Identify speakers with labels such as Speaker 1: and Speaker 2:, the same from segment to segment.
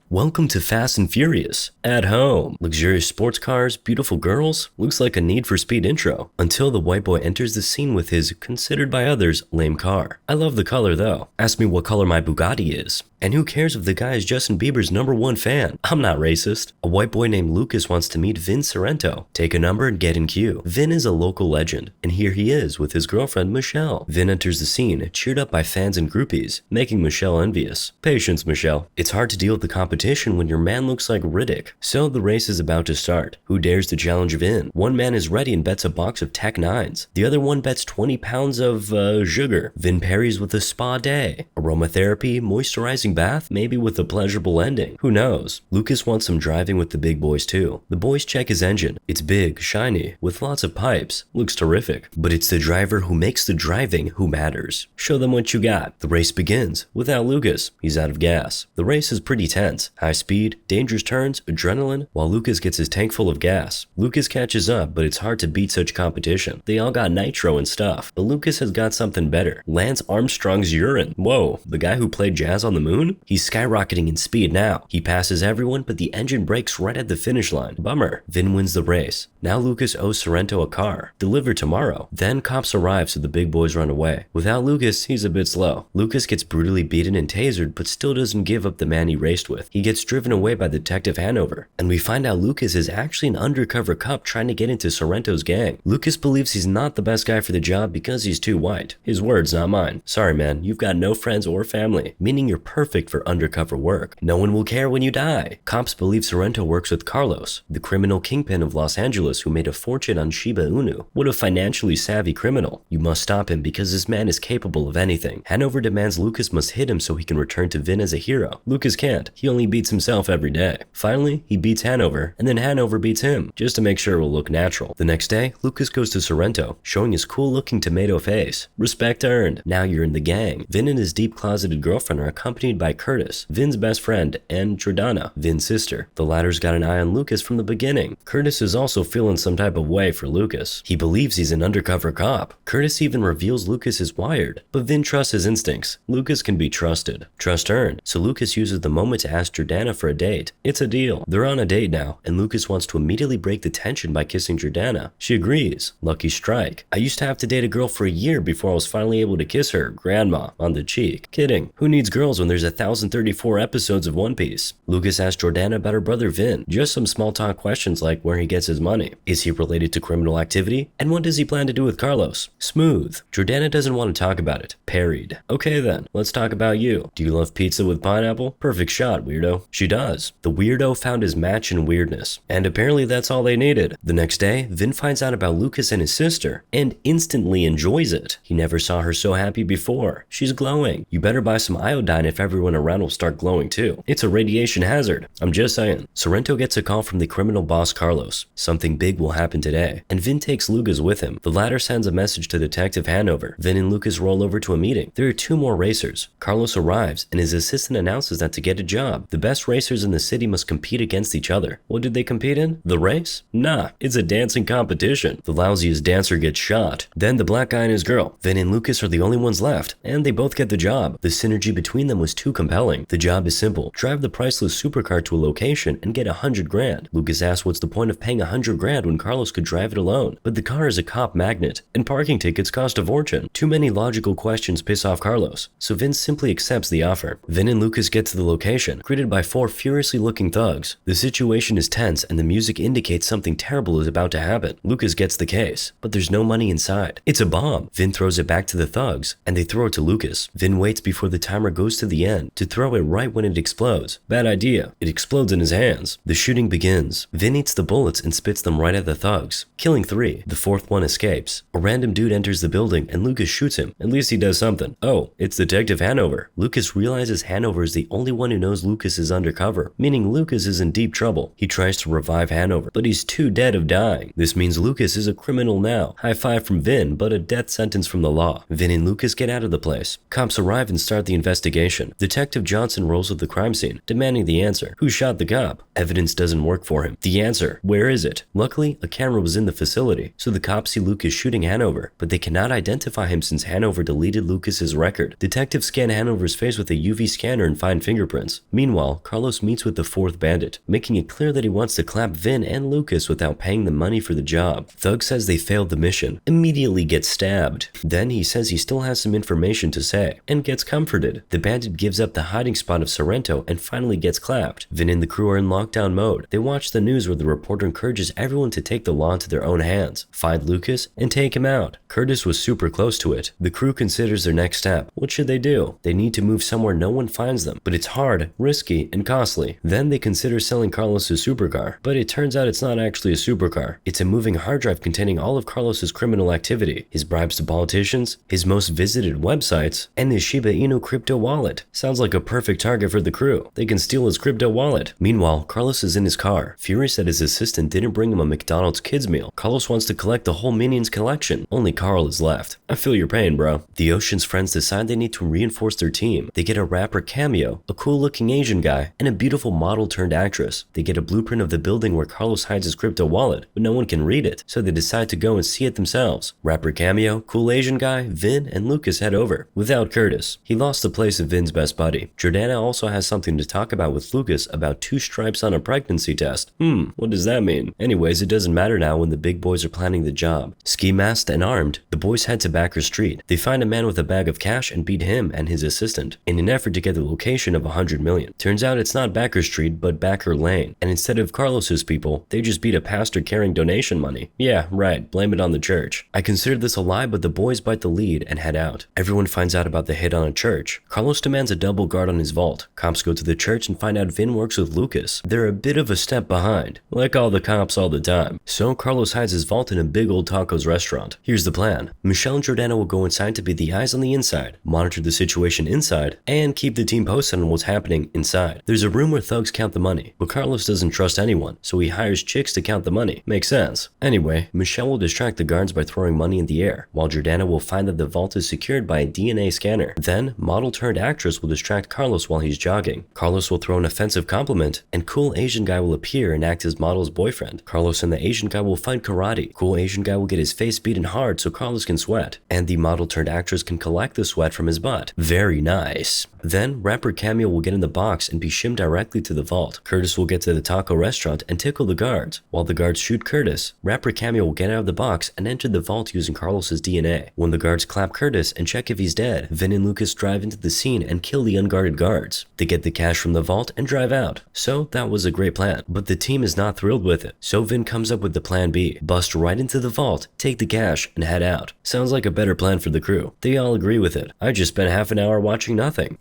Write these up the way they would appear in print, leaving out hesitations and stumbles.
Speaker 1: Welcome to Fast and Furious. At home. Luxurious sports cars, beautiful girls. Looks like a Need for Speed intro. Until the white boy enters the scene with his, considered by others, lame car. I love the color though. Ask me what color my Bugatti is. And who cares if the guy is Justin Bieber's #1 fan? I'm not racist. A white boy named Lucas wants to meet Vin Sorrento. Take a number and get in queue. Vin is a local legend, and here he is with his girlfriend Michelle. Vin enters the scene, cheered up by fans and groupies, making Michelle envious. Patience, Michelle. It's hard to deal with the competition when your man looks like Riddick. So the race is about to start. Who dares to challenge Vin? One man is ready and bets a box of Tech 9s. The other one bets 20 pounds of, sugar. Vin parries with a spa day. Aromatherapy, moisturizing bath, maybe with a pleasurable ending. Who knows? Lucas wants some driving with the big boys too. The boys check his engine. It's big, shiny, with lots of pipes. Looks terrific. But it's the driver who makes the driving who matters. Show them what you got. The race begins. Without Lucas, he's out of gas. The race is pretty tense. High speed, dangerous turns, adrenaline, while Lucas gets his tank full of gas. Lucas catches up, but it's hard to beat such competition. They all got nitro and stuff, but Lucas has got something better. Lance Armstrong's urine. Whoa, the guy who played jazz on the moon? He's skyrocketing in speed now. He passes everyone, but the engine breaks right at the finish line. Bummer. Vin wins the race. Now Lucas owes Sorrento a car. Delivered tomorrow. Then cops arrive so the big boys run away. Without Lucas, he's a bit slow. Lucas gets brutally beaten and tasered, but still doesn't give up the man he raced with. He gets driven away by Detective Hanover. And we find out Lucas is actually an undercover cop trying to get into Sorrento's gang. Lucas believes he's not the best guy for the job because he's too white. His words, not mine. Sorry man, you've got no friends or family, meaning you're perfect for undercover work. No one will care when you die. Cops believe Sorrento works with Carlos, the criminal kingpin of Los Angeles who made a fortune on Shiba Inu. What a financially savvy criminal. You must stop him because this man is capable of anything. Hanover demands Lucas must hit him so he can return to Vin as a hero. Lucas can't. He only beats himself every day. Finally, he beats Hanover, and then Hanover beats him, just to make sure it will look natural. The next day, Lucas goes to Sorrento, showing his cool-looking tomato face. Respect earned. Now you're in the gang. Vin and his deep-closeted girlfriend are accompanied by Curtis, Vin's best friend, and Jordana, Vin's sister. The latter's got an eye on Lucas from the beginning. Curtis is also feeling some type of way for Lucas. He believes he's an undercover cop. Curtis even reveals Lucas is wired, but Vin trusts his instincts. Lucas can be trusted. Trust earned, so Lucas uses the moment to ask Jordana for a date. It's a deal. They're on a date now, and Lucas wants to immediately break the tension by kissing Jordana. She agrees. Lucky strike. I used to have to date a girl for a year before I was finally able to kiss her, grandma, on the cheek. Kidding. Who needs girls when there's 1,034 episodes of One Piece? Lucas asks Jordana about her brother Vin. Just some small talk questions like where he gets his money. Is he related to criminal activity? And what does he plan to do with Carlos? Smooth. Jordana doesn't want to talk about it. Parried. Okay then, let's talk about you. Do you love pizza with pineapple? Perfect shot, weirdo. She does. The weirdo found his match in weirdness. And apparently that's all they needed. The next day, Vin finds out about Lucas and his sister, and instantly enjoys it. He never saw her so happy before. She's glowing. You better buy some iodine if everyone around will start glowing too. It's a radiation hazard. I'm just saying. Sorrento gets a call from the criminal boss Carlos. Something big will happen today, and Vin takes Lucas with him. The latter sends a message to Detective Hanover. Vin and Lucas roll over to a meeting. There are 2 more racers. Carlos arrives, and his assistant announces that to get a job, the best racers in the city must compete against each other. What did they compete in? The race? Nah, it's a dancing competition. The lousiest dancer gets shot. Then the black guy and his girl. Vin and Lucas are the only ones left, and they both get the job. The synergy between them was too compelling. The job is simple. Drive the priceless supercar to a location and get 100 grand. Lucas asks what's the point of paying 100 grand when Carlos could drive it alone. But the car is a cop magnet, and parking tickets cost a fortune. Too many logical questions piss off Carlos, so Vince simply accepts the offer. Vin and Lucas get to the location, greeted by 4 furiously looking thugs. The situation is tense and the music indicates something terrible is about to happen. Lucas gets the case, but there's no money inside. It's a bomb. Vin throws it back to the thugs, and they throw it to Lucas. Vin waits before the timer goes to the end to throw it right when it explodes. Bad idea. It explodes in his hands. The shooting begins. Vin eats the bullets and spits them right at the thugs, killing 3. The 4th one escapes. A random dude enters the building and Lucas shoots him. At least he does something. Oh, it's Detective Hanover. Lucas realizes Hanover is the only one who knows Lucas is undercover, meaning Lucas is in deep trouble. He tries to revive Hanover, but he's too dead of dying. This means Lucas is a criminal now. High five from Vin, but a death sentence from the law. Vin and Lucas get out of the place. Cops arrive and start the investigation. Detective Johnson rolls with the crime scene, demanding the answer. Who shot the cop? Evidence doesn't work for him. The answer. Where is it? Luckily, a camera was in the facility, so the cops see Lucas shooting Hanover, but they cannot identify him since Hanover deleted Lucas's record. Detectives scan Hanover's face with a UV scanner and find fingerprints. Meanwhile, Meanwhile, Carlos meets with the fourth bandit, making it clear that he wants to clap Vin and Lucas without paying them money for the job. Thug says they failed the mission, immediately gets stabbed. Then he says he still has some information to say, and gets comforted. The bandit gives up the hiding spot of Sorrento and finally gets clapped. Vin and the crew are in lockdown mode. They watch the news where the reporter encourages everyone to take the law into their own hands, find Lucas, and take him out. Curtis was super close to it. The crew considers their next step. What should they do? They need to move somewhere no one finds them, but it's hard, risky, and costly. Then they consider selling Carlos's supercar, but it turns out it's not actually a supercar. It's a moving hard drive containing all of Carlos's criminal activity, his bribes to politicians, his most visited websites, and his Shiba Inu crypto wallet. Sounds like a perfect target for the crew. They can steal his crypto wallet. Meanwhile, Carlos is in his car, furious that his assistant didn't bring him a McDonald's kids meal. Carlos wants to collect the whole Minions collection. Only Carl is left. I feel your pain, bro. The Ocean's friends decide they need to reinforce their team. They get a rapper cameo, a cool looking Asian guy, and a beautiful model turned actress. They get a blueprint of the building where Carlos hides his crypto wallet, but no one can read it, so they decide to go and see it themselves. Rapper cameo, cool Asian guy, Vin, and Lucas head over. Without Curtis. He lost the place of Vin's best buddy. Jordana also has something to talk about with Lucas about 2 stripes on a pregnancy test. What does that mean? Anyways, it doesn't matter now when the big boys are planning the job. Ski masked and armed, the boys head to Backer Street. They find a man with a bag of cash and beat him and his assistant in an effort to get the location of 100 million. Turns out it's not Backer Street, but Backer Lane. And instead of Carlos's people, they just beat a pastor carrying donation money. Yeah, right, blame it on the church. I considered this a lie, but the boys bite the lead and head out. Everyone finds out about the hit on a church. Carlos demands a double guard on his vault. Cops go to the church and find out Vin works with Lucas. They're a bit of a step behind, like all the cops all the time. So Carlos hides his vault in a big old tacos restaurant. Here's the plan. Michelle and Jordana will go inside to be the eyes on the inside, monitor the situation inside, and keep the team posted on what's happening inside. There's a room where thugs count the money, but Carlos doesn't trust anyone, so he hires chicks to count the money. Makes sense. Anyway, Michelle will distract the guards by throwing money in the air, while Jordana will find that the vault is secured by a DNA scanner. Then, model turned actress will distract Carlos while he's jogging. Carlos will throw an offensive compliment, and cool Asian guy will appear and act as model's boyfriend. Carlos and the Asian guy will fight karate. Cool Asian guy will get his face beaten hard so Carlos can sweat, and the model turned actress can collect the sweat from his butt. Very nice. Then, rapper Cameo will get in the box and be shimmed directly to the vault. Curtis will get to the taco restaurant and tickle the guards. While the guards shoot Curtis, rapper Cameo will get out of the box and enter the vault using Carlos's DNA. When the guards clap Curtis and check if he's dead, Vin and Lucas drive into the scene and kill the unguarded guards. They get the cash from the vault and drive out. So that was a great plan, but the team is not thrilled with it. So Vin comes up with the plan B. Bust right into the vault, take the cash, and head out. Sounds like a better plan for the crew. They all agree with it. I just spent half an hour watching nothing.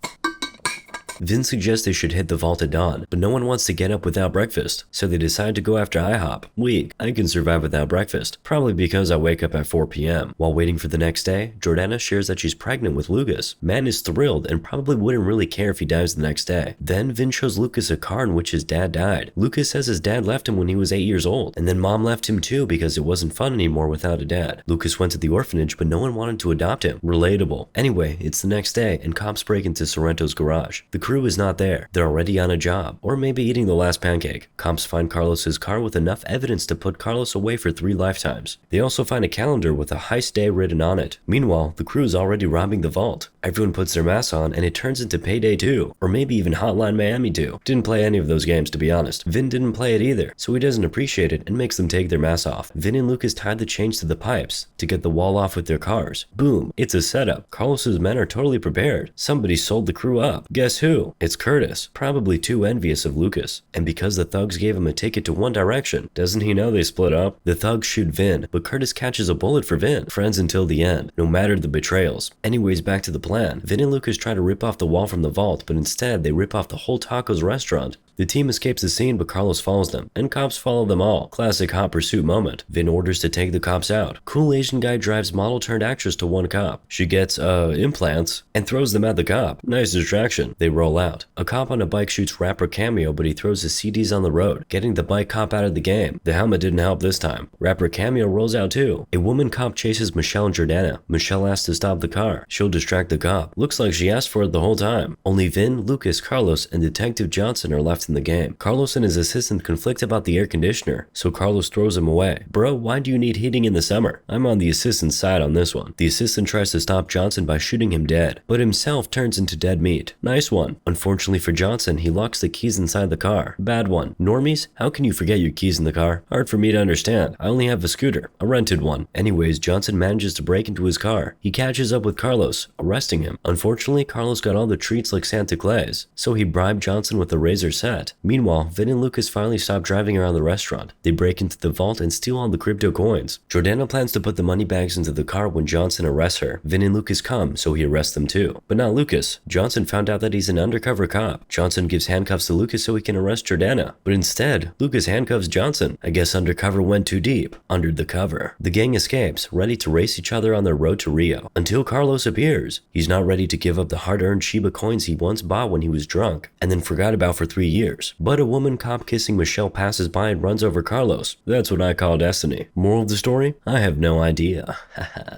Speaker 1: Vin suggests they should hit the vault at dawn, but no one wants to get up without breakfast, so they decide to go after IHOP. Weak, I can survive without breakfast, probably because I wake up at 4 p.m. While waiting for the next day, Jordana shares that she's pregnant with Lucas. Man is thrilled and probably wouldn't really care if he dies the next day. Then Vin shows Lucas a car in which his dad died. Lucas says his dad left him when he was 8 years old, and then mom left him too because it wasn't fun anymore without a dad. Lucas went to the orphanage, but no one wanted to adopt him. Relatable. Anyway, it's the next day, and cops break into Sorrento's garage. The crew is not there. They're already on a job, or maybe eating the last pancake. Cops find Carlos's car with enough evidence to put Carlos away for 3 lifetimes. They also find a calendar with a heist day written on it. Meanwhile, the crew is already robbing the vault. Everyone puts their masks on, and it turns into Payday 2, or maybe even Hotline Miami 2. Didn't play any of those games, to be honest. Vin didn't play it either, so he doesn't appreciate it and makes them take their masks off. Vin and Lucas tied the chains to the pipes to get the wall off with their cars. Boom, it's a setup. Carlos's men are totally prepared. Somebody sold the crew up. Guess who? It's Curtis, probably too envious of Lucas. And because the thugs gave him a ticket to one direction, doesn't he know they split up? The thugs shoot Vin, but Curtis catches a bullet for Vin. Friends until the end, no matter the betrayals. Anyways, back to the plan. Vin and Lucas try to rip off the wall from the vault, but instead they rip off the whole tacos restaurant. The team escapes the scene, but Carlos follows them, and cops follow them all. Classic hot pursuit moment. Vin orders to take the cops out. Cool Asian guy drives model turned actress to one cop. She gets, implants, and throws them at the cop. Nice distraction. They roll out. A cop on a bike shoots rapper Cameo, but he throws his CDs on the road, getting the bike cop out of the game. The helmet didn't help this time. Rapper Cameo rolls out too. A woman cop chases Michelle and Jordana. Michelle asks to stop the car. She'll distract the cop. Looks like she asked for it the whole time. Only Vin, Lucas, Carlos, and Detective Johnson are left in the game. Carlos and his assistant conflict about the air conditioner, so Carlos throws him away. Bro, why do you need heating in the summer? I'm on the assistant's side on this one. The assistant tries to stop Johnson by shooting him dead, but himself turns into dead meat. Nice one. Unfortunately for Johnson, he locks the keys inside the car. Bad one. Normies, how can you forget your keys in the car? Hard for me to understand. I only have a scooter, a rented one. Anyways, Johnson manages to break into his car. He catches up with Carlos, arresting him. Unfortunately, Carlos got all the treats like Santa Claus, so he bribed Johnson with a razor set. Meanwhile, Vin and Lucas finally stop driving around the restaurant. They break into the vault and steal all the crypto coins. Jordana plans to put the money bags into the car when Johnson arrests her. Vin and Lucas come, so he arrests them too. But not Lucas. Johnson found out that he's an undercover cop. Johnson gives handcuffs to Lucas so he can arrest Jordana. But instead, Lucas handcuffs Johnson. I guess undercover went too deep. Under the cover. The gang escapes, ready to race each other on their road to Rio. Until Carlos appears. He's not ready to give up the hard-earned Shiba coins he once bought when he was drunk, and then forgot about for 3 years. But a woman cop kissing Michelle passes by and runs over Carlos. That's what I call destiny. Moral of the story? I have no idea. Haha.